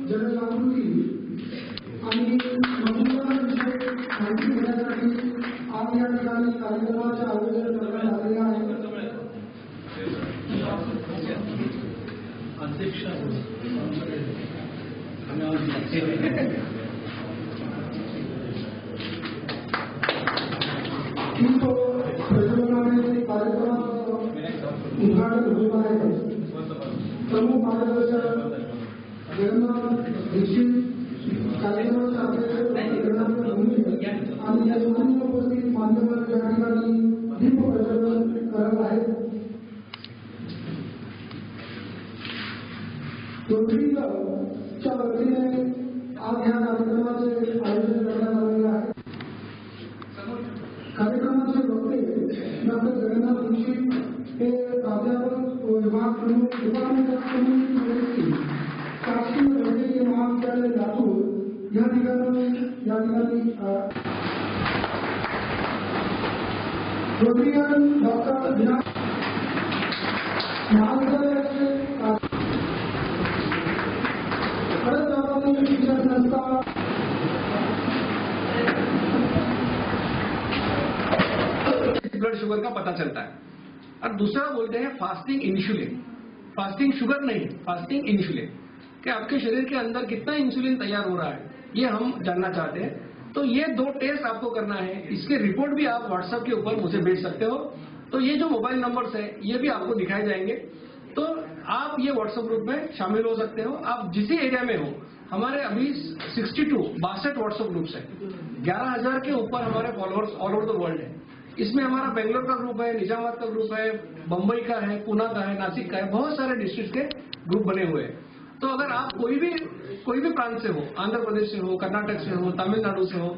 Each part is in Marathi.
जनजागृती आणि मतदानाविषयी माहिती घेण्यासाठी आज या ठिकाणी कार्यक्रमाचे आयोजन करण्यात आलेले आहे. प्रज्वलनाने कार्यक्रमाचं उद्घाटन होत आहे. प्रमुख मार्गदर्शक जगन्नाथ दीक्षित, कार्यक्रमाचे अध्यक्ष आणि या सर्व उपस्थित मान्यवर या ठिकाणी दीप प्रज्वलन करत आहेत. रोटरीच्या वतीने आज ह्या कार्यक्रमाचे आयोजन करण्यात आलेले आहे. कार्यक्रमाचे वक्ते डॉक्टर जगन्नाथ दीक्षित हे प्राध्यापक विभाग प्रमुख डिपार्टमेंट ऑफ कम्युनिटी शासकीय वैद्यकीय महाविद्यालय लातूर या ठिकाणी रोटरियन डॉक्टर विनायक महाविद्यालयाचे शिक्षण संस्था ब्लड शुगर का पता चलता है। और दूसरा बोलते हैं फास्टिंग इंसुलिन, फास्टिंग शुगर नहीं, फास्टिंग इंसुलिन, कि आपके शरीर के अंदर कितना इंसुलिन तैयार हो रहा है ये हम जानना चाहते हैं। तो ये 2 टेस्ट आपको करना है, इसके रिपोर्ट भी आप व्हाट्सएप के ऊपर मुझे भेज सकते हो। तो ये जो मोबाइल नंबर्स है ये भी आपको दिखाए जाएंगे, तो आप ये व्हाट्सएप ग्रुप में शामिल हो सकते हो। आप जिस एरिया में हो, हमारे अभी 62 व्हाट्सएप ग्रुप्स है, 11,000 के ऊपर हमारे followers all over the world है। इसमें हमारा बेंगलोर का ग्रुप है, निजामाबाद का ग्रुप है, बम्बई का है, पुणे का है, नासिक का है, बहुत सारे डिस्ट्रिक्ट के ग्रुप बने हुए हैं। तो अगर आप कोई भी प्रांत से हो, आंध्र प्रदेश से हो, कर्नाटक से हो, तमिलनाडु से हो,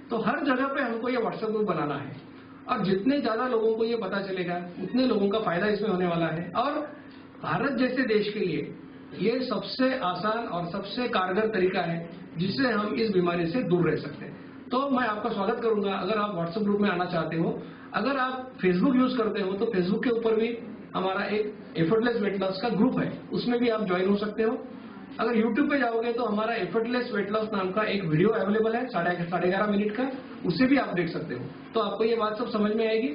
तो हर जगह पे हमको ये व्हाट्सएप ग्रुप बनाना है। और जितने ज्यादा लोगों को ये पता चलेगा उतने लोगों का फायदा इसमें होने वाला है। और भारत जैसे देश के लिए ये सबसे आसान और सबसे कारगर तरीका है जिससे हम इस बीमारी से दूर रह सकते हैं। तो मैं आपका स्वागत करूंगा अगर आप व्हाट्सएप ग्रुप में आना चाहते हो। अगर आप फेसबुक यूज करते हो तो फेसबुक के ऊपर भी हमारा एक एफर्टलेस वेट लॉस का ग्रुप है, उसमें भी आप ज्वाइन हो सकते हो। अगर यूट्यूब पे जाओगे तो हमारा एफर्टलेस वेट लॉस नाम का एक वीडियो अवेलेबल है 11.5 मिनट का, उसे भी आप देख सकते हो। तो आपको ये बात सब समझ में आएगी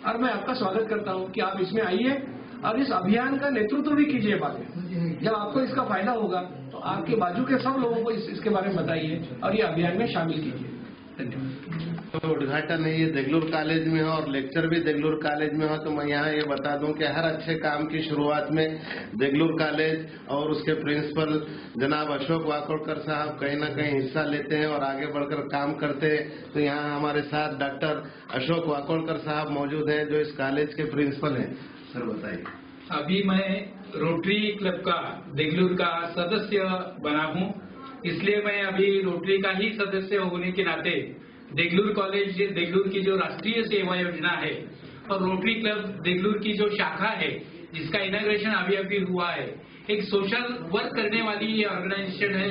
और मैं आपका स्वागत करता हूँ कि आप इसमें आइए और इस अभियान का नेतृत्व भी कीजिए। बाद में जब आपको इसका फायदा होगा तो आपके बाजू के सब लोगों को इसके बारे में बताइए और ये अभियान में शामिल कीजिए। धन्यवाद। तो उद्घाटन है ये देगलूर कॉलेज में हो और लेक्चर भी देगलूर कॉलेज में हो, तो मैं यहाँ ये बता दूं कि हर अच्छे काम की शुरुआत में देगलूर कॉलेज और उसके प्रिंसिपल जनाब अशोक वाकोड़कर साहब कहीं न कहीं हिस्सा लेते हैं और आगे बढ़कर काम करते हैं। तो यहाँ हमारे साथ डॉक्टर अशोक वाकोड़कर साहब मौजूद हैं जो इस कॉलेज के प्रिंसिपल हैं। सर बताइए। अभी मैं रोटरी क्लब का देगलूर का सदस्य बना हूँ, इसलिए मैं अभी रोटरी का ही सदस्य होने के नाते देगलूर कॉलेज देगलूर की जो राष्ट्रीय सेवा योजना है और रोटरी क्लब देगलूर की जो शाखा है जिसका इनॉग्रेशन अभी हुआ है, एक सोशल वर्क करने वाली ये ऑर्गेनाइजेशन है।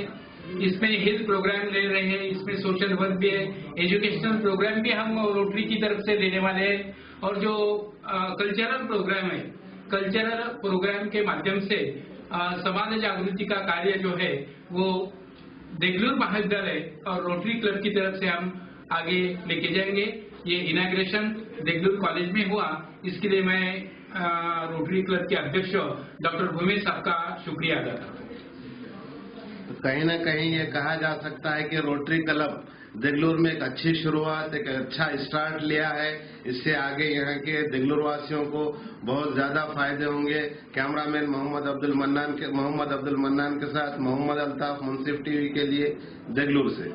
इसमें हेल्थ प्रोग्राम ले रहे हैं, इसमें सोशल वर्क भी है, एजुकेशनल प्रोग्राम भी हम रोटरी की तरफ से देने वाले हैं और जो कल्चरल प्रोग्राम है, कल्चरल प्रोग्राम के माध्यम से समाज जागृति का कार्य जो है वो देगलूर महाविद्यालय और रोटरी क्लब की तरफ से हम आगे लेके जाएंगे। ये इनॉग्रेशन देगलूर कॉलेज में हुआ, इसके लिए मैं रोटरी क्लब के अध्यक्ष डॉक्टर भूमेश साहब का शुक्रिया अदा करता हूँ। तो कहीं न कहीं ये कहा जा सकता है कि रोटरी क्लब देगलूर में एक अच्छी शुरुआत, एक अच्छा स्टार्ट लिया है। इससे आगे यहाँ के देगलूर वासियों को बहुत ज्यादा फायदे होंगे। कैमरामैन मोहम्मद अब्दुल मन्नान के साथ मोहम्मद अल्ताफ, मुंसिफ टीवी के लिए देगलूर से।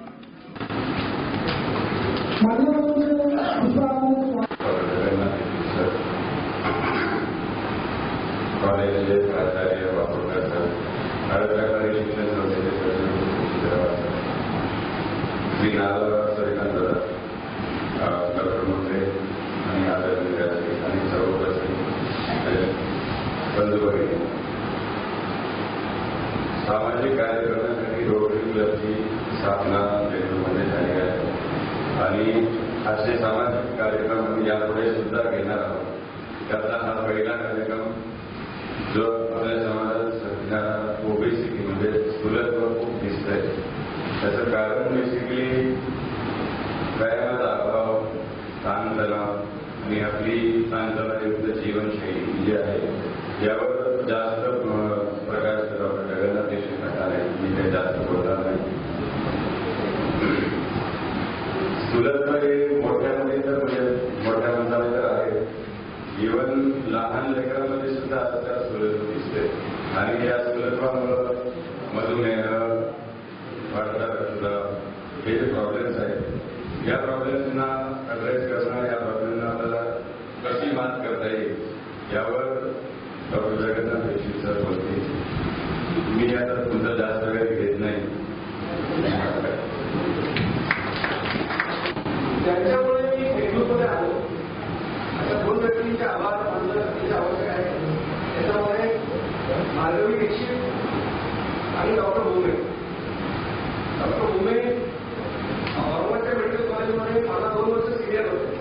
कॉलेज प्राचार्य वाकोडकर सर, भारत सरकारी शिक्षण संस्थेचे श्री नारायण सरिकांत डॉक्टर मुंडे आणि आदरणीय विद्यार्थी आणि सर्व उपस्थित बंधू, सामाजिक कार्य करण्यासाठी रोटरी क्लबची स्थापना देगलूरमध्ये झाली आहे आणि असे सामाजिक कार्यक्रम आम्ही यापुढे सुद्धा घेणार आहोत। त्यातला हा पहिला कार्यक्रम जो आपल्या समाजात सध्या ओबेसिटी म्हणजे स्थूलत्व खूप दिसते कारण बेसिकली व्यायामाचा अभाव, ताणतणाव आणि आपली ताणतणावयुक्त जीवनशैली जी आहे यावर जास्त प्रकाश डॉक्टर जगन्नाथ देशमुख करणार आहे. मी काही जास्त बोलणार नाही. सुलभमध्ये मोठ्यामध्ये तर म्हणजे मोठ्या माणसामध्ये तर आहे, इव्हन लहान लेकरांमध्ये सुद्धा आता सुलभ दिसते आणि या सुलभामुळं मधुमेह, वाढता रक्तदाब हे जे प्रॉब्लेम्स आहेत या प्रॉब्लेम्सना ॲड्रेस करणं, या प्रॉब्लेमना आपल्याला कशी मात करता येईल यावर डॉक्टर जगन्नाथ देशमुख सर बोलतील. मी आता तुमचा जास्त वेळ घेत नाही. त्यांच्यामुळे मी देगलूरमध्ये आलो. अशा 2 व्यक्तींचे आभार मानणं अतिशय आवश्यक आहे. त्याच्यामध्ये माधवी दीक्षित आणि डॉक्टर भुमे. डॉक्टर भुमे औरंगाबादच्या मेडिकल कॉलेजमध्ये मला 2 वर्ष सिनियर होते.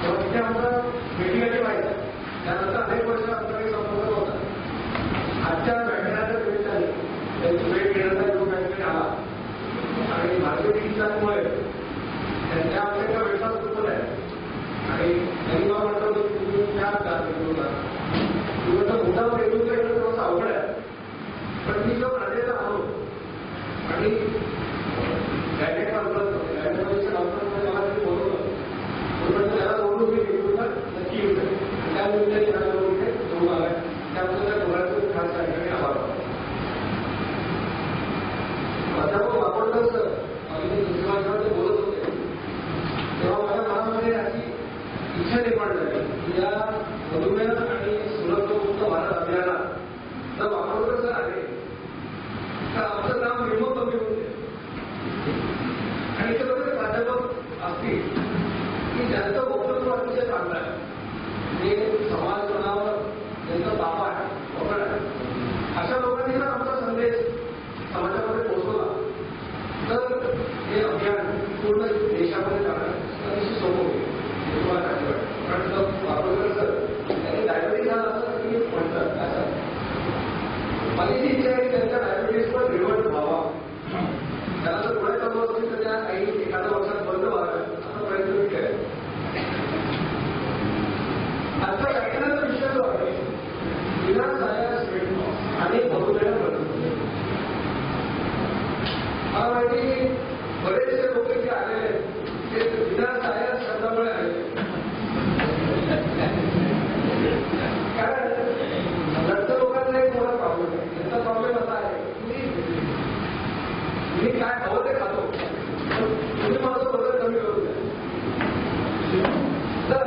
तेव्हा तिथे आमचा मेडिकल व्हायचा. त्यानंतर अनेक वर्ष आमचा काही संपर्क होता. आजच्या व्याख्यानाच्या निमित्ताने त्यांची भेट घेण्याचा जो काही आला आणि माधवी दीक्षितांमुळे त्यांच्या आपल्या वेळात चुकलं आहे आणि त्यांनी मला म्हटलं की तुम्ही त्या देगलूरला तुम्ही मोठा देगलूरला येणं थोडंसं अवघड आहे. पण मी जो राजेचा आलो आणि गायनेक डॉक्टर गायनेकॉलॉजीच्या डॉक्टरमध्ये मला ते बोलवलं. म्हणजे त्याला जोडून मी देगलूरला नक्की येऊ शकते. त्या निमित्ताने त्याला इथे जोडून आलाय. त्यामुळे त्या दोघांचं खास ठिकाणी आभार. प्राध्यापक वापरकर सर ते बोलत होते तेव्हा माझ्या मनामध्ये अशी इच्छा निर्माण झाली की या मधुमेह आणि सुलभमुक्त भारत अभियानात जर वापरकर सर आले तर आमचं नाव निर्मळ कमी होते आणि ते बरोबर प्राध्यापक असतील की ज्यांचं वक्तव्य अतिशय चांगलं आहे, जे समाज कोणावर ज्यांचा बाबा आहे, वगैरे आहे, अशा लोकांनी जर आमचा संदेश समाजामध्ये पोहोचवला तर हे अभियान पूर्ण देशामध्ये जाणं अतिशय सोपं होईल. तुम्हाला काय वाटतं? कारण वापरकर सर त्यांनी डायबिटीज झाला असं तुम्ही म्हणतात असं माझी जी इच्छा आहे त्यांच्या डायबिटीजवर रिव्हर्ट व्हावा. त्याला जर पुढे चालू असेल तर त्या काही एखाद्या वर्षात बंद व्हाव्या असा प्रयत्न मी केला. आजच्या व्याख्यानाचा विषय जो आहे विना सायास वेट आणि मधुमेह बदल. मला माहिती बरेचसे लोक जे आलेले ते विना सायास शब्दामुळे आलेले. कारण रक्त लोकांचा एक मोठा प्रॉब्लेम आहे. त्यांचा प्रॉब्लेम असा आहे की मी काय हवं ते खातो, तुम्ही मला तो बदल कमी करू द्या. तर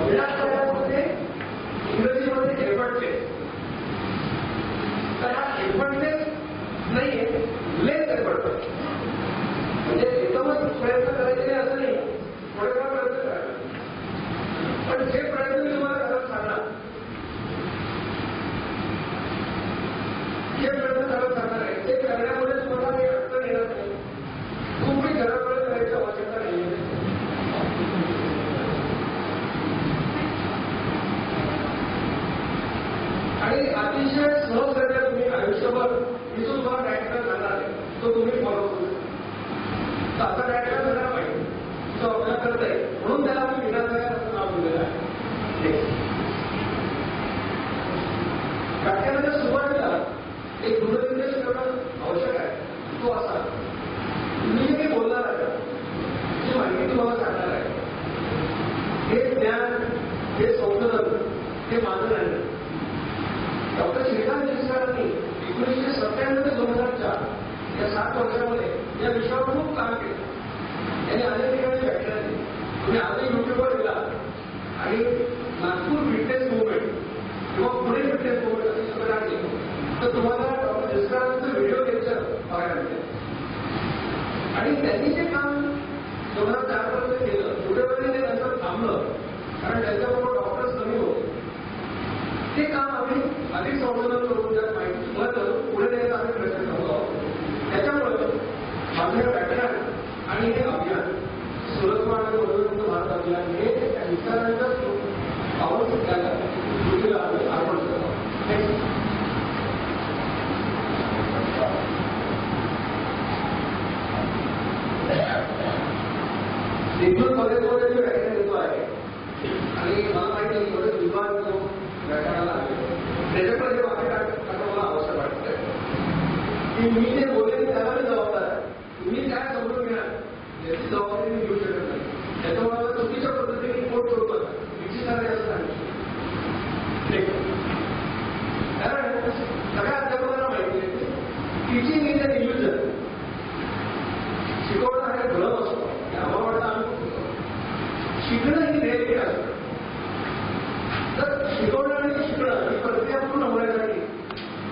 विना सायासमध्ये इंग्रजीमध्ये एफर्टलेस. तर हा एफर्टलेस नाहीये, लेस एफर्ट. म्हणजे एकदमच प्रयत्न करायचे असं नाही, थोडेफार प्रयत्न करायचे. पण जे प्रयत्न मी तुम्हाला करत सांगणार जे प्रयत्न करत सांगणार आहे ते करण्यामुळे तुम्हाला काही अडचण येणार नाही. खूप घराकडे करायची आवश्यकता नाही. आणि अतिशय सहजरित्या तुम्ही आयुष्यभर मी जो तुम्हाला डायट करणार आहे तो तुम्ही फॉलो करू शकता. तर असा डायट करणार पाहिजे जो अभ्यास करत आहे म्हणून त्याला मी विनासाया असं नाव दिलेलं आहे. व्याख्यानाच्या सुरुवातीला एक गृहनिर्देश करणं आवश्यक आहे. तो असा तुम्ही जे काही बोलणार आहे जी माहिती तुम्हाला सांगणार आहे हे ज्ञान, हे संशोधन, हे माझं नाही. डॉक्टर श्रीकांत सरांनी 1997 ते 2004 या 7 वर्षामध्ये या विषयावर खूप काम केलं. त्यांनी अनेक ठिकाणी व्याख्यान दिली. तुम्ही आजही युट्यूबवर गेला आणि नागपूर फिटनेस मुवमेंट किंवा पुणे फिटनेस मुवमेंट असे सगळं टाकले तर तुम्हाला डॉक्टर जसरांचं व्हिडिओ लेक्चर बघायला मिळेल. आणि त्यांनी जे काम 2004 पर्यंत केलं कुठेतरी ते नंतर थांबलं कारण त्यांच्याबरोबर डॉक्टर्स कमी होते. ते काम आम्ही अधिक संशोधन करून त्यात माहिती महत्व पुढे द्यायचा आम्ही प्रयत्न करतो आहोत. त्याच्यामुळे माझं व्याख्यान आणि हे अभियान सुलभ आणि मधुमेहमुक्त भारत अभियान हे विचारांच्या आवश्यकता पृथ्वीला आम्ही अर्पण करतो. देगलूर कॉलेजमध्ये मी व्याख्यान देतो आहे आणि मला माहिती आहे एवढे विद्वान जो व्याख्यानाला आले त्याच्याकडे हे वाक्य टाकणं मला आवश्यक वाटतंय की मी जे बोलेन त्याला मी जबाबदार आहे. तुम्ही काय समजून घ्या याची जबाबदारी मी घेऊ शकत नाही. त्याच्यामुळे चुकीच्या पद्धतीने कोट करतो विचित्र असं सांगितलं. कारण सगळ्या अध्यापकांना माहिती आहे की टीचिंग इज अन इल्युजन. शिकवणं हा एक भ्रम असतो. आम्हाला वाटतं आम्ही शिकणं ही रियालिटी असतं. तर शिकवणं आणि शिकणं ही प्रक्रिया पूर्ण होण्यासाठी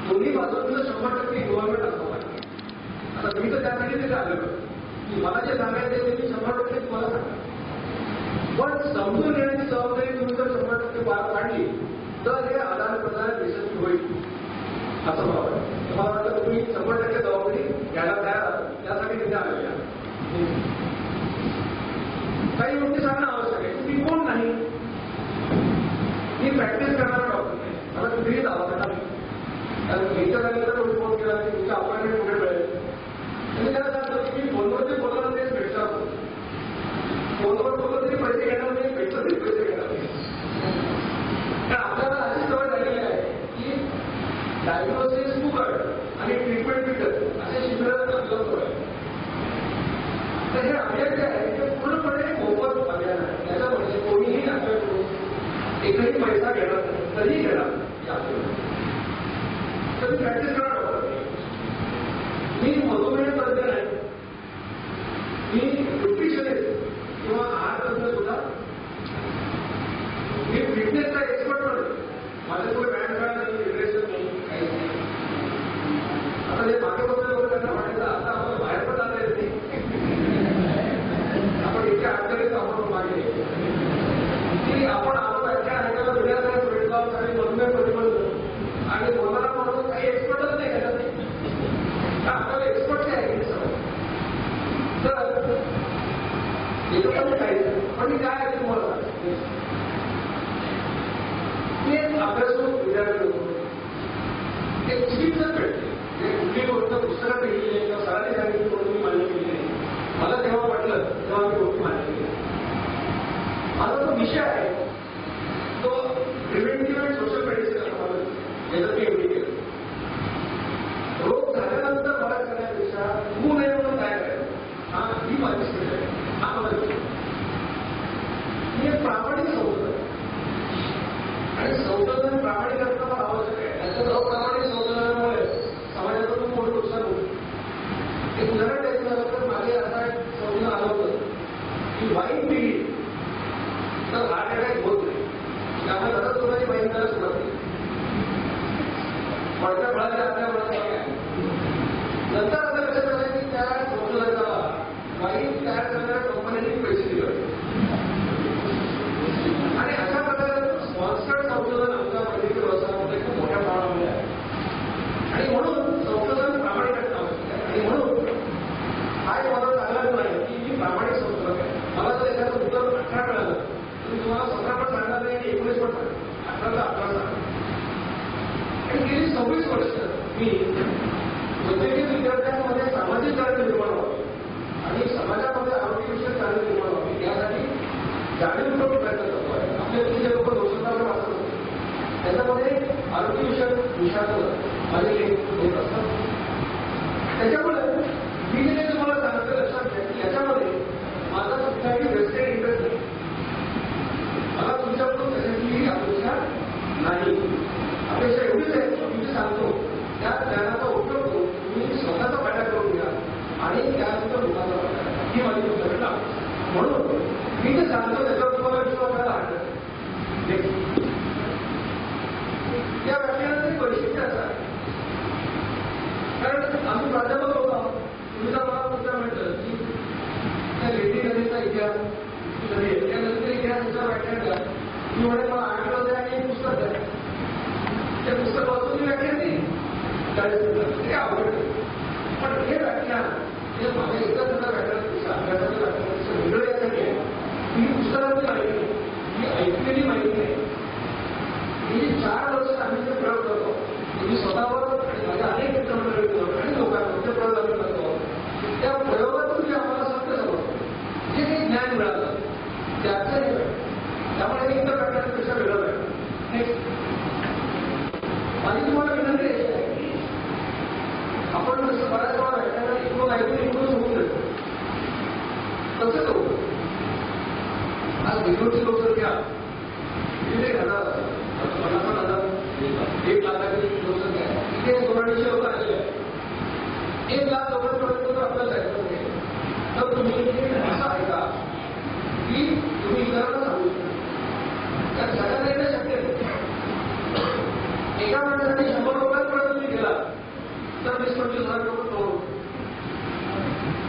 दोन्ही बाजूंचं 100% इन्व्हॉल्वमेंट असतो. आता मी तर त्यासाठी तिथे आलेलो की मला जे सांगायचं ते मी 100% तुम्हाला सांगा. पण समजून घेण्याची जबाबदारी तुम्ही जर 100% पार पाडली तर हे आदान प्रदान यशस्वी होईल असं मला वाटतं. मला वाटतं तुम्ही 100% जबाबदारी घ्यायला तयार त्यासाठी तिथे आलेले आहात. काही गोष्टी सांगणं आवश्यक आहे. तुम्ही कोण नाही. मी प्रॅक्टिस करणारा डॉक्टर नाही. मला कुठेही दवाखाना नाही. कारण इतरांनी कोणी फोन केला की तुमच्या अपॉइंटमेंट कुठे मिळेल आणि त्याला सांगतो की मी फोनवरती बोलणार तेच भेटणार. फोनवर बोललं तरी पैसे घेणार नाही. भेटलं तरी पैसे घेणार नाही. कारण आपल्याला अशी सवय झालेली आहे की डायग्नोसिस फुकट आणि ट्रीटमेंट फिकट असे शिबिर आपल्याला सवय. तर हे अभियान जे आहे ते पूर्णपणे मोफत अभियान आहे. त्याच्यामध्ये कोणीही आपल्याकडून एकही पैसा घेणार नाही. तरी घेणार तर मी प्रॅक्टिस करणार होतो. मी मधुमेह तज्ञ नाही. मी न्यूट्रिशनिस्ट किंवा आहार तज्ञ सुद्धा. मी फिटनेसचा एक्सपर्ट पण माझ्याकडे व्यायाम करा नाही. डिप्रेशन नाही. काहीच नाही. आता जे मागे बद्दल लोक त्यांना म्हणायचं आता आपण बाहेर पण जाता येत नाही. आपण इतक्या अडचणीत आपण मागे की आपण आपण व्याख्या ऐकायला वेगळ्या वेट लॉस आणि मधुमेह प्रतिबंध आणि बोलणारा माणूस काही एक्सपर्टच नाही घ्यायला नाही. आपल्याला एक्सपर्ट आहे की सगळं. तर एकच काही पण मी काय आहे तुम्हाला मी एक अभ्यासू विद्यार्थी होतो. एक चुकीचं भेटते कुठली गोष्ट पुस्तकात लिहिली आहे किंवा सरांनी सांगितली म्हणून मी मान्य केली नाही. मला तेव्हा वाटलं तेव्हा मी गोष्टी मान्य केली. माझा जो विषय आहे तो प्रिव्हेंटिव्ह अँड सोशल मेडिसिन याचं मी एवढी केलं. रोग झाल्यानंतर बऱ्याच करण्यापेक्षा होऊ नये म्हणून काय करायचं हा ही माझी स्थिती आहे. हा मला मी एक प्रामाणिक संशोधन आणि संशोधन प्रामाणिक असणं फार आवश्यक आहे. त्याच्यात अप्रामाणिक संशोधनामुळे समाजाचं खूप मोठं नुकसान होतं. एक उदाहरण द्यायचं झालं तर मागे असा एक संशोधन आलं होतं की वाईन पिली तर हार्ट अटॅक होत नाही. त्यामुळे सतत कोणाची वाईन करायला सुरुवात केली. पडत्या फळाच्या आपल्या फळाच्या नंतर असं लक्षात आलं की त्या संशोधनाला वाईन तयार करणाऱ्या कंपन्यांनी पैसे दिले आणि अशा प्रकारे स्पॉन्सर्ड संशोधन आमच्या वैद्यकीय व्यवसायामध्ये खूप मोठ्या प्रमाणामध्ये आहे. आणि म्हणून संशोधन प्रामाणिक असणं आवश्यक आहे. आणि म्हणून हा एक माझा चांगला गुण आहे की मी प्रामाणिक संशोधक आहे. मला जर एखादं उत्तर 18 मिळालं तर मी तुम्हाला 17 पण सांगणार नाही आणि 19 पण सांगणार. 18चा 18 सांगणार. आणि गेली 26 वर्ष मी वैद्यकीय विद्यार्थ्यांमध्ये सामाजिक जाणीव निर्माण व्हावी आणि समाजामध्ये आरोग्यविषयक जाणीव निर्माण व्हावी यासाठी जाणीवपूर्वक प्रयत्न करतो आहे. आपल्या जे लोक दोषतावर वाचत होते त्याच्यामध्ये आरोग्यविषयक विषयावर माझे लेख होत असतात. त्याच्यामुळे मी जे तुम्हाला सांगितलं लक्षात घ्या की याच्यामध्ये माझा कुठलाही वेस्टेड इंटरेस्ट नाही. मला तुमच्याकडून त्याच्यातली अपेक्षा नाही. अपेक्षा एवढीच आहे की मी जे सांगतो त्या ज्ञानाचा उपयोग करून तुम्ही स्वतःचा फायदा करून घ्या आणि त्यानंतर लोकांचा फायदा ही माझी तुमच्याकडे आहे. म्हणून मी जे सांगतो त्याच्यावर तुम्हाला विश्वास करायला हरकत नाही. या व्याख्यानाचे वैशिष्ट्य असं आहे कारण आम्ही प्राध्यापक होतो. तुम्ही जर मला उत्तर म्हटलं की त्या लेडी नदीचा इतिहास त्या नदीचा इतिहासाच्या व्याख्यान मी म्हणे मला आठवलं द्या आणि एक पुस्तक द्या. ते पुस्तक वाचून मी व्याख्यान देईन. ते आवडतं. पण हे व्याख्यान हे माझ्या एकच व्याख्यानापेक्षा अभ्यासाच्या व्याख्यानापेक्षा वेगळं यासाठी आहे. ही पुस्तकातली माहिती ही ऐकलेली माहिती आहे. ही 4 वर्ष आम्ही जे प्रयोग करतो मी स्वतःवर आणि माझ्या अनेक मित्रमंडळींवर आणि लोकांवर जे प्रयोग आम्ही करतो त्या प्रयोगातून जे आम्हाला सत्य समजतं जे काही ज्ञान मिळालं आपण जसं बऱ्याच वेळा व्याख्यानात इकडून ऐकून होऊन देतो तसंच होतं. आज बेंगलोरची लोकसंख्या 1,000 50,000 1 लाखाची लोकसंख्या आहे. इथे 200 लोक आलेले आहेत. 1 लाख लोकांपर्यंत जर आपल्याला जायचं असेल तर तुम्ही असं ऐका की तुम्ही इतरांना सांगू शकता. कारण सगळ्यांना येणं शक्य नाही. एका माणसासाठी 100 लोकांपर्यंत तुम्ही गेला तर 20-25,000 लोक तोडू.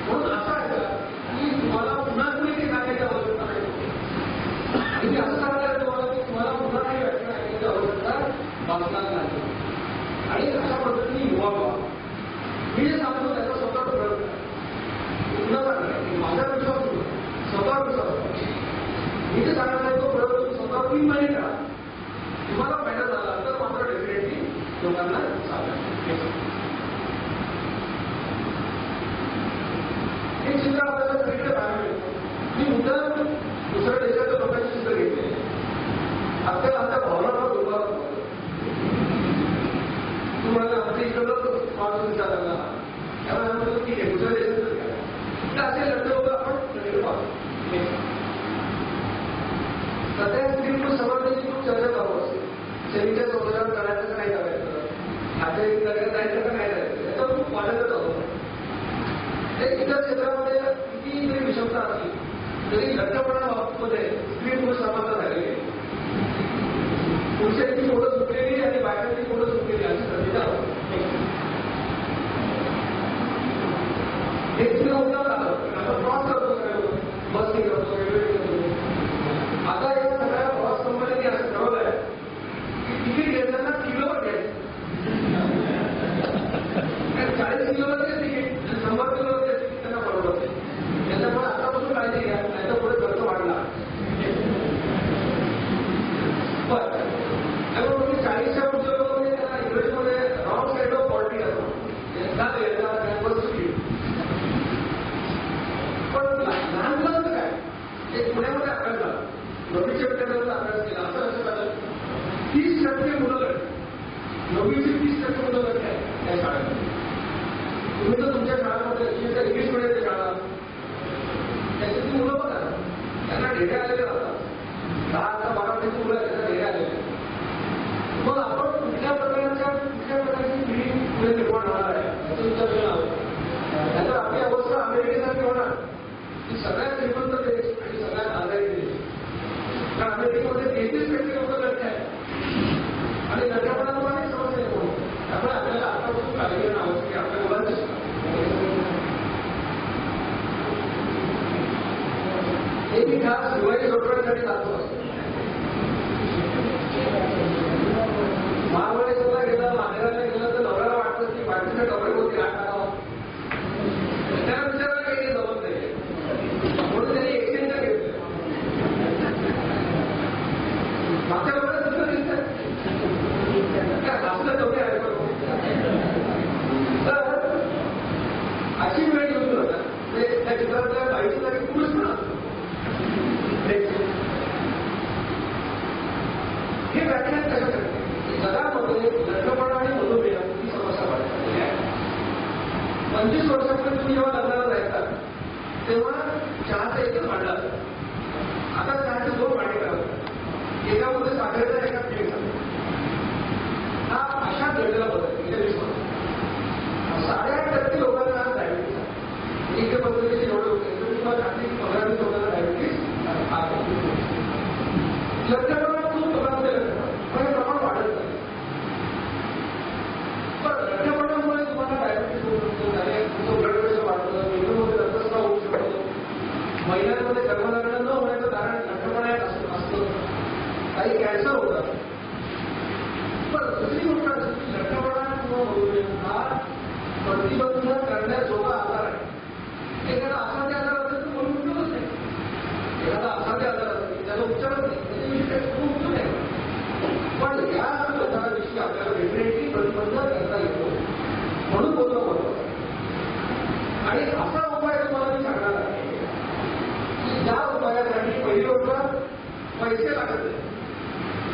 म्हणून असं ऐका की तुम्हाला पुन्हा कुणी ते सांगायची आवश्यकता नाही. आणि मी असं सांगायला तुम्हाला की तुम्हाला पुन्हा काही व्याख्या ऐकण्याची आवश्यकता भासणार नाही. आणि अशा पद्धतीने युवा व्हा. मी जे सांगतो त्याचा स्वतः प्रयोग करा. पुन्हा सांगणार माझा विश्वास होतो स्वतः विश्वास मी जे सांगत आहे तो प्रयोग तुम्ही स्वतः 3 महिने करा. तुम्हाला फायदा झाला तर मात्र डेफिनेटली लोकांना सांगा. हे चित्र आपल्याला सगळीकडे पाहायला मिळतं. मी मुद्दा दुसऱ्या देशाच्या लोकांची चित्र घेतले. आपल्या भावनांवर दुर्भाव तू म्हणाला आमच्या इकडं माणूस विचार लागला त्यामुळे आम्ही म्हणतो ठीक आहे दुसऱ्या देशातच घ्या. तर असे लढते लोक आपण सगळीकडे पाहतो. सध्या स्त्री पुरुष समानतेची खूप चर्चा चालू असते. शरीराच्या संवर्धन करायचं का नाही करायचं, आजही लग्न जायचं का नाही जायचं, याचा खूप वाढतच होतो. इतर क्षेत्रामध्ये किती जरी विषमता असली तरी लठ्ठपणा बाबतीमध्ये स्त्री पुरुष समानता झालेली आहे. पुरुषांची फोटो सुटलेली आणि बायकांची फोटो सुटलेली अशी सध्या हे तिला उत्तर आलं. आपण क्रॉस करतो सगळं बस करतो रेल्वे करतो. आता या सगळ्या प्रवास कंपन्यांनी असं ठरवलंय की तिकीट घेताना किलोवर घ्यायचं. 40 किलोवर तिकीट 100 किलोवर तिकीट त्यांना परवडत. त्याच्यामुळे आतापासून काळजी घ्या नाही तर पुढे खर्च वाढला. पण त्यामुळे तुम्ही 40च्या पुढच्या लोकांमध्ये त्यांना इंग्रजीमध्ये रॉंग साईड ऑफ 40 असतो. पण लहान मुलांचं काय एक पुण्यामध्ये अभ्यास झाला. 9वीच्या विद्यार्थ्यांचा अभ्यास केला. असं लक्षात आलं 30% मुलं लढली. 9वीची 30% मुलं लढली आहे त्या शाळेमध्ये. तुम्ही तर तुमच्या शाळांमध्ये इंग्लिश मिडियमच्या शाळा त्याच्यातली मुलं बघा त्यांना ढेऱ्या आलेले राहतात. 10-12 मुलं त्यांना ढेऱ्या आलेले. मग आपण कुठल्या प्रकारची पिढी पुढे निर्माण होणार आहे याचा विचार केला हवा. त्यातर आपली अवस्था अमेरिकेसारखी होणार की सगळ्यात श्रीमंत देश आणि सगळ्यात आजारी देश. कारण अमेरिकेमध्ये 33% लोक लढले आहेत आणि लढण्यापणाला अनेक समस्या येतो. त्यामुळे आपल्याला आतापासून काळजी घेणं आवश्यक आहे. आपल्या मुलांची हे मी खास दिवाळी सोडवण्यासाठी जातो असतो. महाबळेश्वरला गेला माथेरानला गेलं तर नवऱ्याला वाटतं की बाकीच्या डबऱ्यावरती हात टाकावा. त्याला विचारायला काही जमत नाही म्हणून त्यांनी एक्सचेंजला घेतलं. मागच्या लोकांना दुसरं दिसतं काय हसलं तेवढे आहे. तर अशी वेळ येऊन जातात त्या चित्रातल्या बाईचा जागी पुरुष पण असतो. हे व्याख्यान कशा करते जगामध्ये लठ्ठपणा आणि मधुमेह ही समस्या वाढलेली आहे. 25 वर्षापर्यंत तुम्ही जेव्हा लग्नाला जायचा तेव्हा चहाचा एकच भांडा असतो. आता चहाचे 2 भांडे करावे. एकामध्ये साखरेचा एका प्लेटचा. हा अशा घडलेला बदल गेल्या 20 वर्षात 8.5% लोकांना आज डायबिटीस आहे. एका पद्धतीचे जेवढे होते तुम्हाला 15-20 लोकांना डायबिटीस आहे. लठ्ठपणा खूप लोकांमध्ये पण हे प्रमाण वाढत नाही. पण लठ्ठपणामुळे तुम्हाला डायबिटीस होऊ शकतो. तुमचं ब्लड प्रेशर वाढतं. मेंदूमध्ये रक्तस्राव होऊ शकतो. महिलांमध्ये गर्भधारण न होण्याचं कारण लठ्ठपणा असतं. काही कॅन्सर होतात. पण दुसरी गोष्ट असते की लठ्ठपणा किंवा मधुमेह हा प्रतिबंध करण्याजोगा आजार आहे. एखादा असाध्य आजार असेल तर कोणी उपयोगच नाही. एखादा असाध्य आजार असेल त्याला उपचारच नाही त्याच्याविषयी खूप उपयोग आहे. पण या आजाराविषयी आपल्याला डेफिनेटली प्रतिबंध करता येतो म्हणून बोलणं महत्वाचं. आणि असा उपाय तुम्हाला मी सांगणार आहे की ज्या उपायासाठी पहिली गोष्ट पैसे लागत नाही.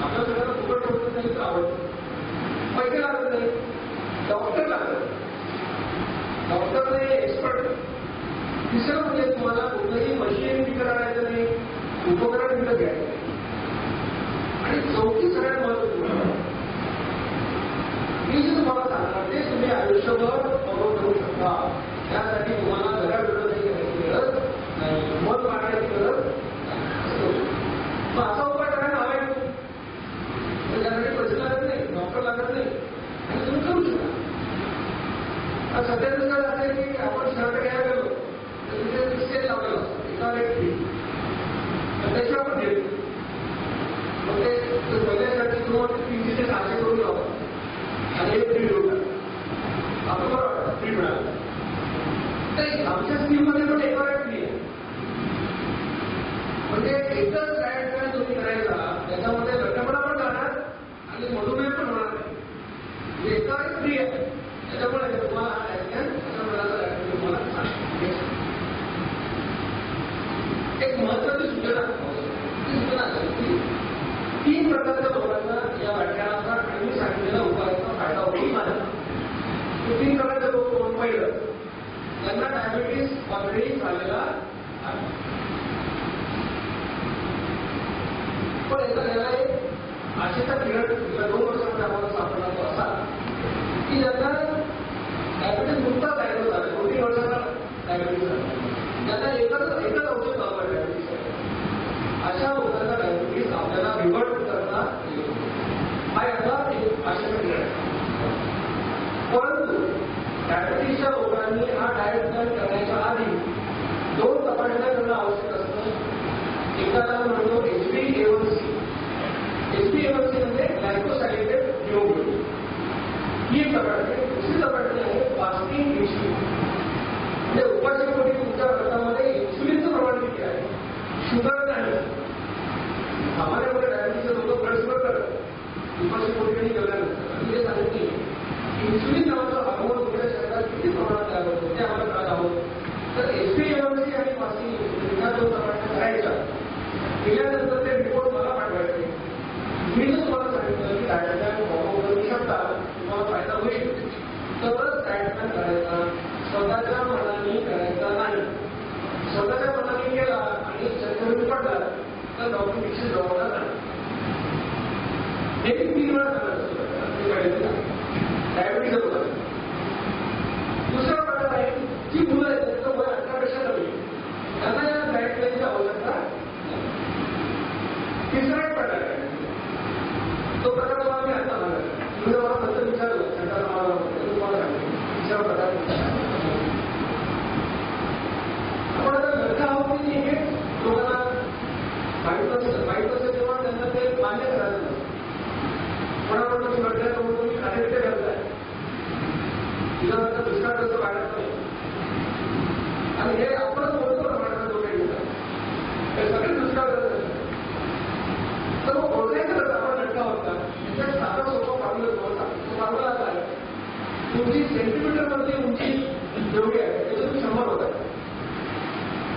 आपल्या सगळ्यांना फुकट ठेवत नाही तर आवडतं. पैसे लागत नाही. डॉक्टर लागत एक्सपर्ट. तिसरं म्हणजे तुम्हाला कुठलंही मशीन विकत आणायचं नाही, उपकरण विकत घ्यायचं नाही. आणि चौथी सगळ्यात महत्त्वपूर्ण, मी जे तुम्हाला सांगणार ते तुम्ही आयुष्यभर फॉलो करू शकता. त्यासाठी तुम्हाला घरा विरोधी करायची गरज नाही, मत मांडण्याची गरज नाही. मग असा उपाय करायला हवा आहे, त्यासाठी पैसे लागत नाही, डॉक्टर लागत नाही आणि तुम्ही करू शकता. सध्या कसं असं आहे की आपण शर्ट घ्यायला गेलो तर तिथे सेल लावलेला असतो, एका रेट फ्री, त्याशिवाय आपण घेतो. मग ते पहिल्या शर्टची किंमत 300 ते 600 करून लावतात आणि एक फ्री देऊन आपण बरं वाटतं फ्री मिळालं. तर आमच्या स्कीममध्ये पण एका रेट फ्री आहे. म्हणजे एकच डायट प्लॅन तुम्ही करायचा, त्याच्यामध्ये लठ्ठपणा पण जाणार आणि मधुमेह पण होणार नाही. एका रेट फ्री आहे, त्याच्यामुळे तुम्हाला हा डायट प्लॅन कशा प्रकारचा तुम्हाला सांगतो. एक महत्वाची सूचना असेल की 3 प्रकारच्या लोकांना या व्याख्यानाचा आणि मी सांगितलेल्या उपायाचा फायदा होईल माझा. 3 प्रकारचे लोक कोण? पहिलं, त्यांना डायबिटीस ऑलरेडी झालेला आहे, पण याला एक आशेचा पिरियड 2 वर्षामध्ये आम्हाला सापडला तो असा की ज्यांना डायबिटीस नुकताच डायग्नोज झाले, 2-3 वर्षाचा डायबिटीस झाला, त्यांना एकच औषध चालू आहे डायबिटीस. अशा लोकांना डायबिटीस आपल्याला रिव्हर्ट करता येतो. हा याचा एक आशेचा पिरियड आहे. परंतु डायबिटीसच्या लोकांनी हा डायट प्लॅन करण्याच्या आधी 2 तपासण्या करणं आवश्यक असतं. एकाला म्हणतो HbA1c. HbA1c म्हणजे ग्लायकोसाइलेटेड हिमोग्लोबिन, ही एक तपासणी आहे. दुसरी तपासणी आहे फास्टिंग इन्सुलिन. म्हणजे उपाशीपोटी तुमच्या रक्तामध्ये इन्सुलिनचं प्रमाण किती आहे, शुगर नाही. सामान्यपणे डायबिटीसचे लोक ब्लड शुगर करतात उपाशीपोटी आणि जेवल्यानंतर. आणि ते सांगितले इन्सुलिन नावाचं हार्मोन तुमच्या शरीरात किती प्रमाणात तयार होतं ते आपण करत आहोत. तर HbA1c आणि फास्टिंग इन्सुलिन ह्या 2 तपासण्या करायच्या. केल्यानंतर ते रिपोर्ट मला पाठवायचे. मी जर तुम्हाला सांगितलं की डायट प्लॅन फॉलो करू शकता, तुम्हाला फायदा होईल, तरच डायट प्लॅन करायचा. स्वतःच्या मनाने करायचा नाही. स्वतःच्या मनाने केला आणि चक्कर पडला तर डॉक्टरपेक्षा जवळला नाही. हे 3 वेळा झालं डायबिटीस होतं. दुसरा प्रकार आहे जी मुलं आहेत त्यांचं वय 18 पेक्षा कमी, त्यांना या डायट प्लॅनची आवश्यकता नाही. तिसरा एक प्रकार आहे, तो प्रकार तुम्हाला मी आता सांगणार. तुम्ही मला नंतर विचारलं त्यांचा तुम्हाला सांगितलं. तिसरा प्रकार आपण आता लढता आहोत की हे लोकांना माहीत असेल तेव्हा त्यांना ते मान्य करायचं नसतं. कोणाकडून तुम्ही लढल्या म्हणून तुम्ही खाण्यापिठे घालताय, तिला नंतर दुष्काळ कसं वाढत नाही. आणि हे आपणच बोलतो प्रमाणात जो काही घेतात हे सगळे दुष्काळ करत असतात. तर मग ओळखायचं कसं आपण लढता होता, त्याच्यात साधा सोपा फॉर्म्युला तुम्हाला सांगतो. तो फॉर्म्युला असा आहे, तुमची सेंटीमीटरमध्ये उंची जेवढी आहे त्याचं तुम्ही 100 होता.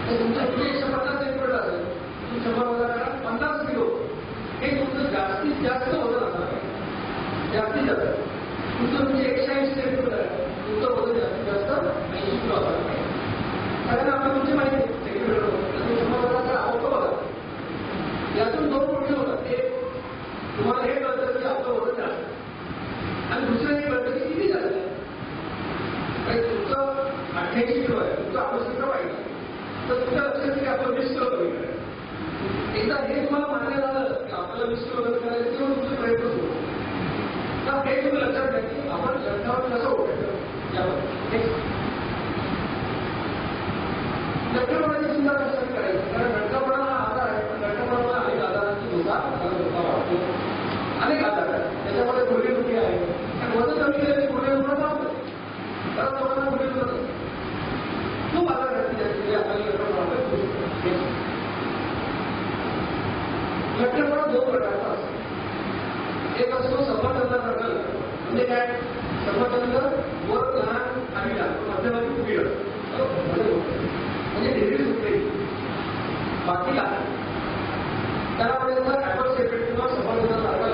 तुमच्या 150 सेंटीमीटर असेल, तुम्ही 100 वजा 50 किलो हे तुमचं जास्तीत जास्त वजन असणार आहे. जास्तीत जास्त तुमचं 180 सेंटीमीटर आहे, तुमचं वजन जास्तीत जास्त 80 किलो असणार आहे. कारण आपण तुमची माहिती सेंटीमीटर तुम्ही 100 वजा आवडतो बघा, यातून 2 गोष्टी होतात. एक तुम्हाला हे कळतं की आपलं वजन जास्त, आणि दुसरं हे कळतं की किती जास्त आहे. तुमचं 88 किलो आहे, तुमचं 80 किलो पाहिजे, तर तुमच्या लक्षात की आपलं 20 किलो कमी करायचं. एकदा हे तुम्हाला मान्य झालं की आपल्याला 20 किलो कमी करायचं तेव्हा तुमचे प्रयत्न सुरू होतो. तर हे तुम्ही लक्षात घ्या की आपण लढण्यावर कसं ओळखायचं यावर. लठ्ठपणाची सुद्धा कशासाठी करायचं, कारण लठ्ठपणा हा आजार आहे, पण लठ्ठपणाला अनेक आजारांची धोका वाढतो. अनेक आजार आहेत त्याच्यामध्ये गुडघेदुखी आहे. आणि वजन कमी केल्याने गुडघेदुखी थांबतो. कारण लोकांना गुडघेदुखी खूप आजार आहेत ज्याचे आपल्याला लठ्ठपणा 2 प्रकारचा असतो. एक असतो सफरचंदासारखा, म्हणजे काय, सफरचंद वर लहान खाली लहान मध्यभागी उभी म्हणजे डेली सुटते, बाकी लहान, त्याला म्हणजे ऍपल सेपरेट किंवा सफरचंदासारखा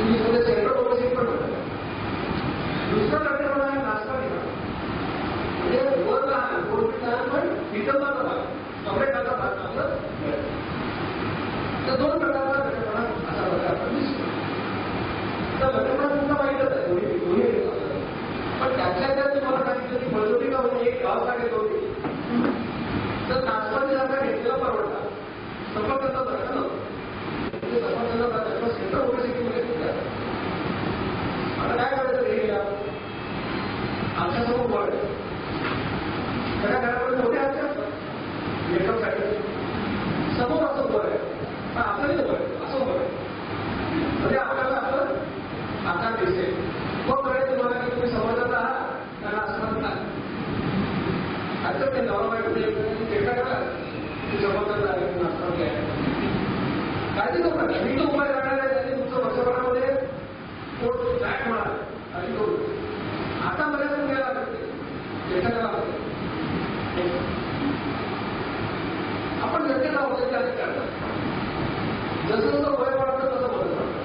इंग्लिशमध्ये सेंट्रल ओबेसिटी पण म्हणतात. दुसरा लठ्ठपणा आहे नाश्ता घेणं. म्हणजे वर लहान गोडपीठ लहान पण विटंबाचा भाग कपड्याचा भाग आपलं तर दोन प्रकारचा लठ्ठपणा असा प्रकार आपण दिसतो. तर लठ्ठपणा तुमचा वाईटच आहे दोन्ही पण त्यातल्या त्यात तुम्हाला सांगितलं की बळजबरी का म्हणजे एक गाव सांगेल होती तर नाचपाती जागा घेतलेला परवडला सफरचंदा धरका नव्हतं सफरचंदा धरका सेंट्रल ओबेसिटीमध्ये खूप जास्त. आता काय करायचं हे आमच्या समोर बळ सगळ्या घरामध्ये मोठे आमचे असतात मेकअपसाठी समोर असं बळ आहे पण आपल्याला बळ असं बळ म्हणजे आपल्याला आपलं आकार दिसेल मग कळेल तुम्हाला की तुम्ही समजत आहात त्यांना असणार नाही. आता ते नॉर्मल चेष्टा करा की समजत आहे नाचणार आहे काळजी करू नका. मी तो उपाय करणार आहे त्यांनी तुमचं वर्षभरामध्ये पोट फ्लॅट होणार आणि करू आता बऱ्याच मुलाला लागते चेष्टा करा आपण घरचे का होते त्याने करतात जसं जसं वय वाढतं तसं बदल वाढतं.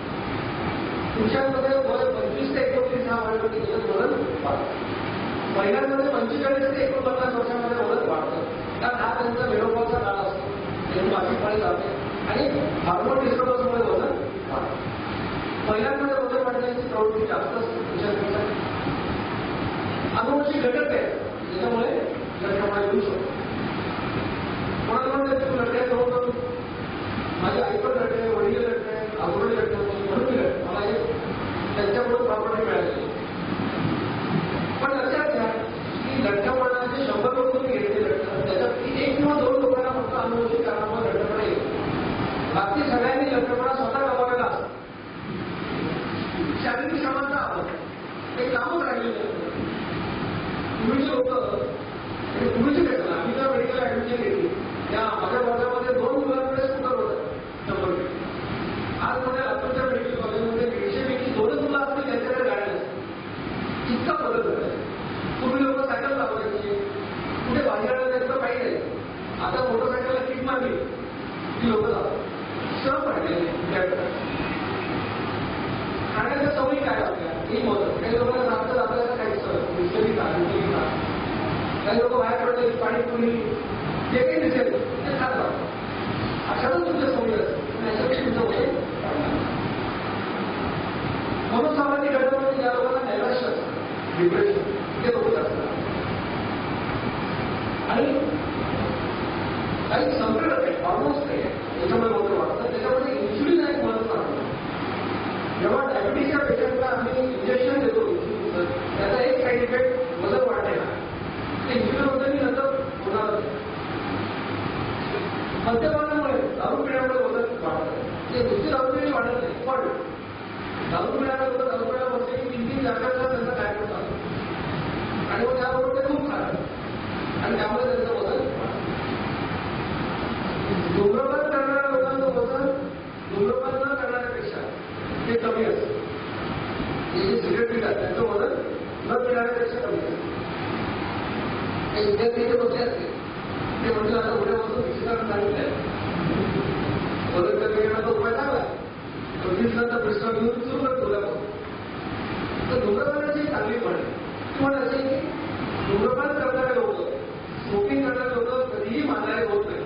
पुरुषांमध्ये वय 25 ते 29 हा वयामध्ये त्याच्यात बदल वाढतं. महिलांमध्ये 45 ते 49 वर्षामध्ये बदल वाढतं कारण हा त्यांचा मेनोपॉजचा काळ असतो त्यांनी मासिक पाळी जाते आणि हार्मोन डिस्टर्बन्समुळे वजन वाढतं. महिलांमध्ये वजन वाढण्याची प्रवृत्ती जास्त असते पुरुषांपेक्षा. अनुवंशिक घटक आहे त्याच्यामुळे लठ्ठपणा येऊ शकतो. कोणाला म्हणतात तू लठ्ठे करून माझे आई पण लठ्ठे वडील लठ्ठे आजोबा लठ्ठे म्हणून मी लढते मला त्यांच्याकडून प्रॉपर्टी मिळाली. पण लक्षात घ्या की लठ्ठपणाचे 100 लोक तुम्ही घेतले लठ्ठ त्याच्यात 1 किंवा 2 लोकांना फक्त अनुवंशिक कारणामुळे लठ्ठपणा येतो. बाकी सगळ्यांनी लठ्ठपणा स्वतः गमावलेला असतो. शारीरिक श्रमाचा अभाव हे कामच राहिलेलं असतं. पूर्वीचे लोक पूर्वीचे घेतलं आम्ही जर मेडिकल ऍडमिशन घेतली त्या माझ्या वर्गामध्ये 2 मुलांकडे स्कूटर होतं 100. आज माझ्या लातूरच्या मेडिकल कॉलेजमध्ये 150 पैकी 2 मुलं असतील त्यांच्याकडे गाड्या नसतात. इतका बदल झाला. पूर्वी लोक सायकल चालवायची कुठे बाहेर जायचं काही नाही. आता मोटरसायकलला किक मारली ती लोक जातात श्रम वाढले. खाण्याच्या सवयी काय आपल्या ही मदत काही लोकांना सांगतात आपल्याला काही सवय काही लोक बाहेर पडले पाणीपुरी जे काही दिसेल ते खात राहतात. अशातच तुमच्या सवयी असतात याच्यापेक्षा तुमचं वय म्हणून सामाजिक घटनामध्ये ज्या लोकांना नैराश्य असतं डिप्रेशन ते लोक असतात आणि काही संकट आहे हॉर्मोन्स नाही त्याच्यामुळे वजन वाढतात. त्याच्यामध्ये इन्सुलिन आहे महत्व वाढतं. जेव्हा डायबिटीसच्या पेशंटला आम्ही इंजेक्शन देतो त्याचा एक साईड इफेक्ट वजन वाढणे ते इन्सुलिन वजन नंतर होणार. मद्यपानामुळे दारू पिण्यामुळे वजन वाढतं. ते दुसरी दारू पिणे वाढत नाही पण दारू पिण्याला लोक दारू पिण्याला बसले की 3-3 जागांचा त्यांचा डायबिटीस असतो आणि मग त्याबरोबर ते खूप खातात आणि त्यामुळे त्यांचं वजन वाढतं. धूम्रपान करणाऱ्या लोकांचं वजन धूम्रपान न करणाऱ्यापेक्षा ते कमी असतं. जे सिगरेट पितात त्यांचं वजन न पिणाऱ्यापेक्षा कमी असतं. काही विद्यार्थी इथे बसले असते ते म्हणजे आता उद्यापासून विश्रांत सांगितलंय वजन कमी करण्याचा उपाय चांगला आहे. 25 नंतर प्रश्न घेऊन सुरू करतो उद्यापासून. तर धूम्रपानाची चांगली म्हण पण अशी की धूम्रपान करणारे लोक स्मोकिंग करणारे लोक कधीही मानणारे होत नाही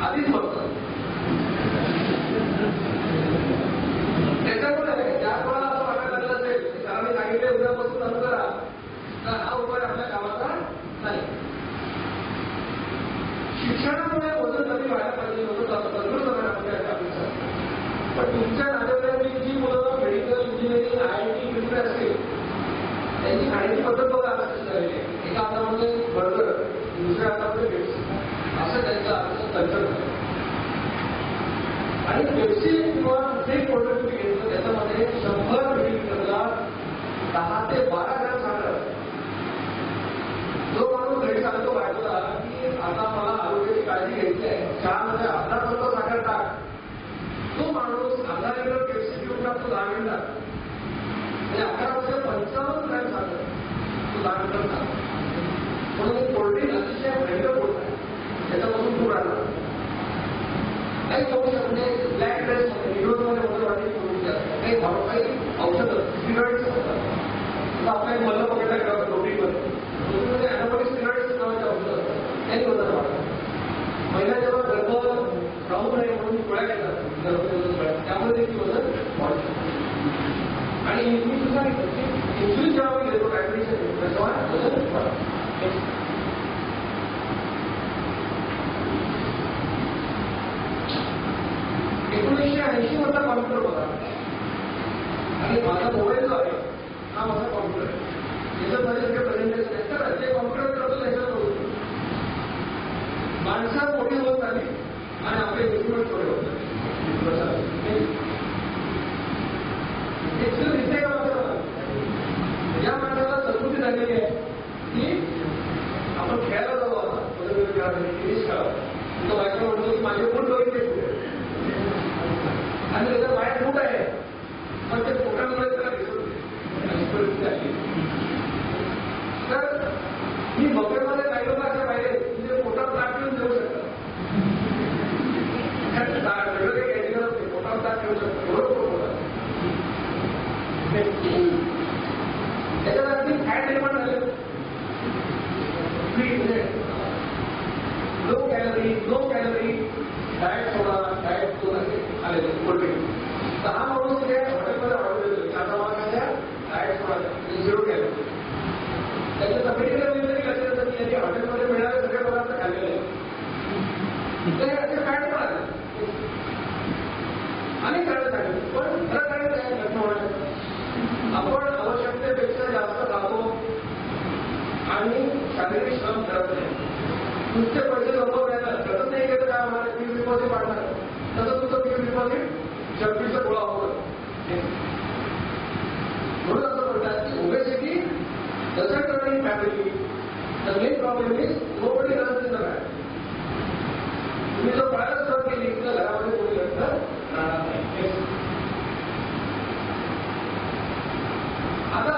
आधीच बघतात. त्याच्यामुळे ज्या कोणाला असं वाटायला लागलं असेल कारण मी सांगितले उद्यापासून चालू करा तर हा उपाय आपल्या कामाचा नाही. शिक्षणामुळे वजन कमी व्हायला पाहिजे लोक तंदुरुस्त व्हायला पाहिजे पण तुमच्या नातेवाईकांनी जी मुलं मेडिकल इंजिनिअरिंग IIT वगैरे असतील त्यांची खाण्याची पद्धत बघा कशी झालेली आहे. एका हातामध्ये बर्गर दुसऱ्या हातामध्ये पेप्सी असं त्यांचं आजचं कल्चर झालं. आणि पेप्सी किंवा जे प्रोडक्ट तुम्ही घेतलं त्याच्यामध्ये 100 मिलीलिटरला 10 ते 12 ग्रॅम साखर. जो माणूस घरी सांगतो बायकोला की आता मला आरोग्याची काळजी घ्यायची आहे चहामध्ये अर्धा कप साखर टाक तो माणूस अर्धा लिटर पेप्सी पिऊन टाकतो 10 मिनिटात म्हणजे 11 55 ग्रॅम साखर तो 10 मिनिटात टाकतो. म्हणून कोल्ड्रिंक अतिशय भयंकर होत आहे त्याच्यापासून दूर राहणार. काही लोक म्हणजे ब्लॅक ड्रेसमध्ये विरोधमध्ये वगैरे वाटली काही औषधं स्टिरॉइड्स असतात. आपल्या मल्ल पकडल्या प्रोटीनमध्ये राहू नये म्हणून गोळ्या घेतात, त्यामुळे देखील वजन वाढतं. आणि मी सुद्धा इन्सुलिन जेव्हा आपण घेतो डायबिटीससाठी तेव्हा वजन वाढतं. 1980 मधला कॉम्प्युटर बघा आणि माझा मोबाईल जो आहे हा माझा कॉम्प्युटर आहे. याच्यात माझे सगळे प्रेझेंटेशन आहेत. तर जे कॉम्प्युटर करतो त्याच्यात बघतो माणसं मोठी होत आली आणि आपले इन्स्ट्रुमेंट थोडे होत दिसते का माणसाला? या माणसाला संस्कृती झालेली आहे की आपण खेळायला जाऊ आता टेनिस खेळावं. तो बायका म्हणतो की माझे फूट दोन आणि त्याचा पाय फूट आहे पण ते पोटामुळे त्याला दिसत नाही. तर मी बकेमध्ये काही लोक असे पाहिले म्हणजे पोटात ताट ठेवून देऊ शकतात. वेगळं काही घ्यायची गरज नाही, पोटात ताट ठेवू शकतात. एवढं पोटात त्याच्यात अगदी फॅट निर्माण झाले. लो कॅलरी डाएट सोडा डाएट सोडा आलेले कोल्ड्रिंक 10 माणूस ते हॉटेलमध्ये ऑर्डर देतो. आता मला काय द्या डाएट सोडा 0 कॅलरी. त्याच्या तब्येतीला वेगवेगळी लक्षणं येतात की यांनी हॉटेलमध्ये मिळणारे सगळे पदार्थ खाल्लेले आहेत. तर याचे फॅट पण आले अनेक कारण सांगितले. पण खरं कारण काय लग्न होण्याचं आपण आवश्यकतेपेक्षा जास्त खातो आणि शारीरिक श्रम करत नाही. नुसते पैसे जमवण्याला करत नाही गेलं काय होणार? फिक्स डिपॉझिट वाढणार. तसं तुमचं फिक्स डिपॉझिट चरबीचा गोळा होतं. म्हणून असं म्हणतात की obesity doesn't run in family. The main problem is nobody runs in the family. तुम्ही जर पळायला सुरुवात केली तर घरामध्ये कोणी लग्न राहणार नाही. आता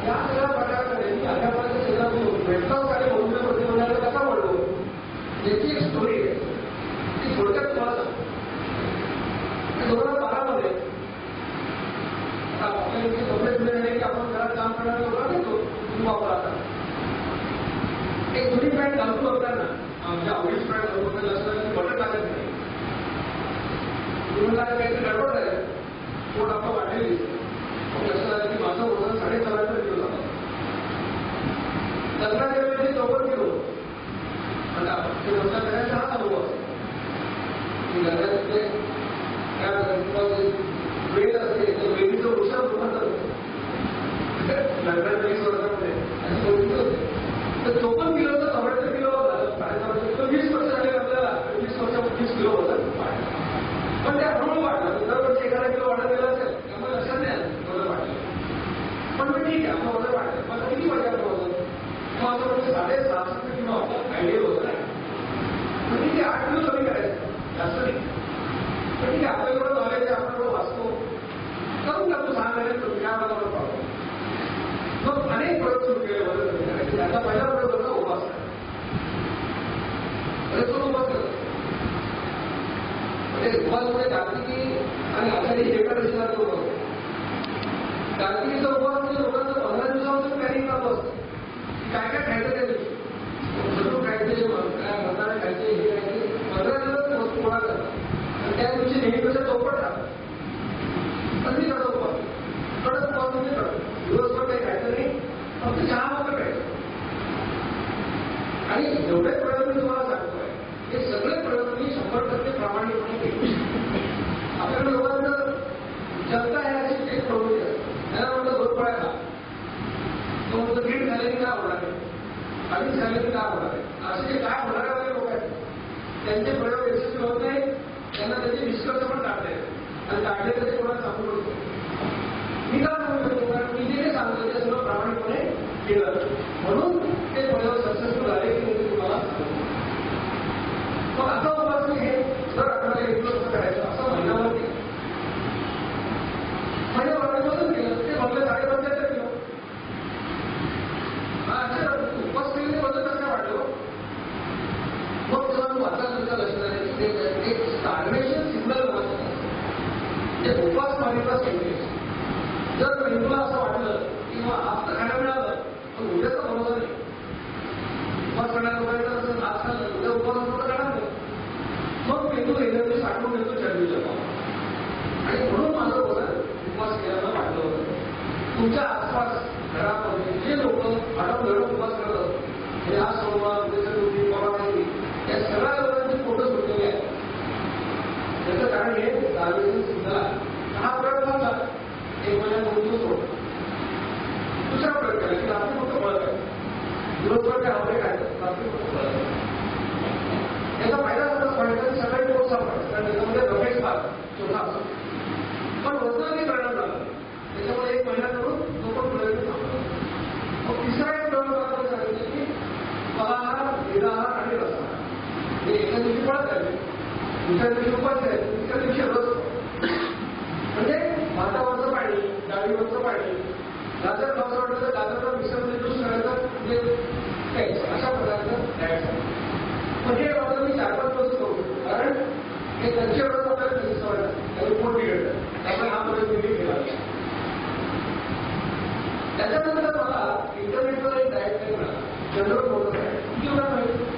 या सगळ्या प्रकारामध्ये मी अध्यापनाच्या क्षेत्रातून भेटलाच आणि मौल्य प्रतिबंधाला कसा म्हणतो याची एक स्टोरी आहे. ती थोडक्यात तुम्हाला सांगतो. 2012 मध्ये आपल्या इथे कपडे धुणे झाले की आपण घरात काम करणारे लोक घेतो तुम्ही वापरा. एक जुनी पॅन्ट घालतो असताना आमच्या आवडीची पॅन्ट घालून असताना बटन लागत नाही. तुम्हाला काहीतरी गडबड आहे पोट आपण वाढलेली लक्षात आलं की माझं वजन 7.5 किलो झालं. लग्नाच्या वेळी 54 किलो. आता ते लग्न करायचा हाच अनुभव असतो. लग्नाचे काय वेळ असते तर वेळीचं वृक्षात रूपांतर होतं. लग्नाच्या 20 वर्षामध्ये आणि 24 होते तर 54 किलोचं 74 किलो 7.5 20 वर्ष झाले आपल्याला 20 वर्षात 30 किलो वजन वाढलं. पण त्या हळूहळू वाढलं. दरवर्षी 11 किलो वाढत गेलं असेल त्यामुळे लक्षात नाही आलं वजन वाढलं. पण मग ठीक आहे आपलं वजन वाढलं. मला किती वाढलं आपलं वजन? मग असं म्हणजे 7.5 किलो आपलं आयडियल वजन आहे. मग ठीक आहे 8 किलो कमी करायचं जास्त नाही. पण ठीक आहे आपलं एवढं नॉलेज आहे आपण एवढं वाचतो करून टाकतो 6 महिन्यात तुम्ही काय मला प्रॉब्लेम. मग अनेक प्रयोग सुरू केले वजन कमी करायचे. त्याचा पहिला प्रयोग होता उपास. तो उपास करतो म्हणजे उपासमध्ये कार्तिकी आणि आषाढी एकादशीला तो होतो. कार्तिकीचा उपवास म्हणजे लोकांचं 15 दिवसापासून प्लॅनिंग चालू असतं. काय काय खायचं त्या दिवशी भरपूर खायचे काय मसाले खायचे हे खायचे 15 दिवस वस्तू गोळा करतात आणि त्या दिवशी नेहमीपेक्षा चौपट राहतात. पण मी करतो उपवास कडक उपवास म्हणजे करतो. दिवसभर काही खायचं नाही फक्त चहा मात्र खायचं. आणि जेवढे प्रयोग मी तुम्हाला सांगतोय हे सगळे प्रयोग मी 100% प्रामाणिकपणे केले. आपल्याकडे लोकांचं जनता आहे अशी एक प्रवृत्ती असते. त्याला म्हणतं दोन फळ्या खा. तो म्हणतो दीड झालेली का होणार आहे 20 झालेली का होणार आहे. असे जे काय होणारे वगैरे लोक आहेत त्यांचे प्रयोग यशस्वी होत नाही. त्यांना त्याचे निष्कर्ष पण काढता येतात आणि काढले तर ते कोणाला सांगू शकतो. मी का सांगू शकतो कारण मी जे सांगतो ते सगळं प्रामाणिकपणे केलं म्हणून ते प्रयोग सक्सेसफुल झाले की मी तुम्हाला सांगतो. मग असा उपास मी हे जर आपल्याला इन्फ्लुअन्स करायचं असं महिनाभर केलं. महिन्याभरापासून केलं ते म्हटलं 75 किलो. उपास केले वजन कसं वाढलं. मग तेव्हा मी वाचा तुमच्या लक्षात आलं की एक स्टार्वेशन सिग्नल म्हणजे उपास मालिका सिग्नेशन. जर मेंदूला असं वाटलं किंवा आज तर खायला मिळालं पण उद्याचा भरोसा नाही. उपास करणाऱ्या लोकांचं असं आज खाल्लं उद्या उपास होतं खाणार नाही. मग मेंदू एनर्जी साठवून घेतो चरबीच्या भावात आणि म्हणून माझं वजन उपवास केल्यानं वाढलं होतं. तुमच्या आसपास घरामध्ये जे लोक आठवड्यावर उपवास करतात हे आज सोमवार उद्याची परवा नाही या सगळ्या लोकांची फोटो सुटलेले आहेत. त्याचं कारण हे डायबिटीस सिग्नल आहे. हा प्रयोग झाला 1 महिन्यापूर्वी सोडतो. दुसरा प्रयोग केला की रात्री फक्त फळ काय दिवसभर काय आवडे काय रात्री फक्त फळ याचा फायदा होता फळाचा सकाळी पोट साफ आहे कारण त्याच्यामध्ये रमेश भाग छोटा असतो पण वजनाने परिणाम झाला. त्याच्यामध्ये 1 महिना करून तो पण प्रयोग थांबला. मग तिसरा एक प्रयोग मला सांगितलं की फळाहार निराहार आणि रसाहार हे एका दिवशी फळत आहे दुसऱ्या दिवशी उपास आहे तिसऱ्या दिवशी रस म्हणजे भातावरचं पाणी डाळीवरचं पाणी गाजर खावं वाटलं तर गाजरला मिसळमध्ये ज्यूस करायचं म्हणजे प्यायचं अशा प्रकारचं डायट आहे. म्हणजे आता मी 4-5 वर्ष करू शकतो कारण हे त्यांचे वेळेस आपल्याला कधी सवय त्यावेळी पोट बिघडतं त्यामुळे हा प्रयोग मी केला. त्याच्यानंतर मला इंटरनेटवर एक डायट मिळाला जनरल मोटर आहे किती वेळा माहिती